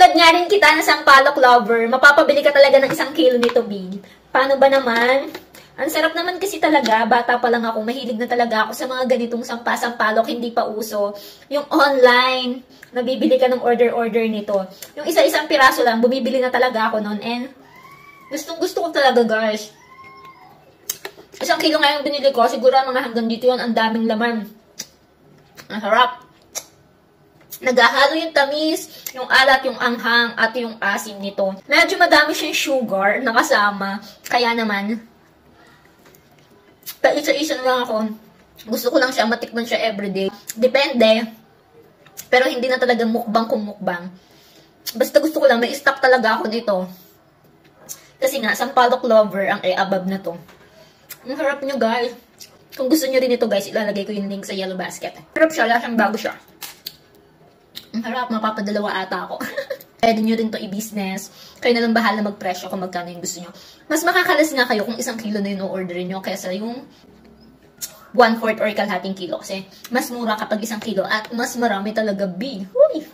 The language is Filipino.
Katulad nga rin kita na sampalok lover, mapapabili ka talaga ng 1 kilo nito, B. Paano ba naman? Ang sarap naman kasi talaga, bata pa lang ako, mahilig na talaga ako sa mga ganitong sampalok, hindi pa uso. Yung online, nabibili ka ng order-order nito. Yung isa-isang piraso lang, bumibili na talaga ako noon. And gustong-gusto ko talaga, guys. 1 kilo nga yung binili ko, siguro mga hanggang dito yun, ang daming laman. Ang harap. Naghahalo yung tamis, yung alat, yung anghang, at yung asim nito. Medyo madami siyang sugar na kasama. Kaya naman, paisa-isa lang ako. Gusto ko lang siya, matikman siya everyday. Depende. Pero hindi na talaga mukbang kung mukbang. Basta gusto ko lang, may stock talaga ako nito. Kasi nga, sampalok lover ang above na to. Ang harap nyo, guys. Kung gusto nyo rin ito, guys, ilalagay ko yung link sa yellow basket. Harap siya, lasang bago siya. Ang harap, mapapadalawa ata ako. Pwede nyo rin to i-business. Kayo na lang bahala magpresyo kung magkano yung gusto nyo. Mas makakalas nga kayo kung 1 kilo na yung orderin nyo kaysa yung 1/4 or kalahating kilo. Kasi mas mura kapag 1 kilo at mas marami talaga B. Uy!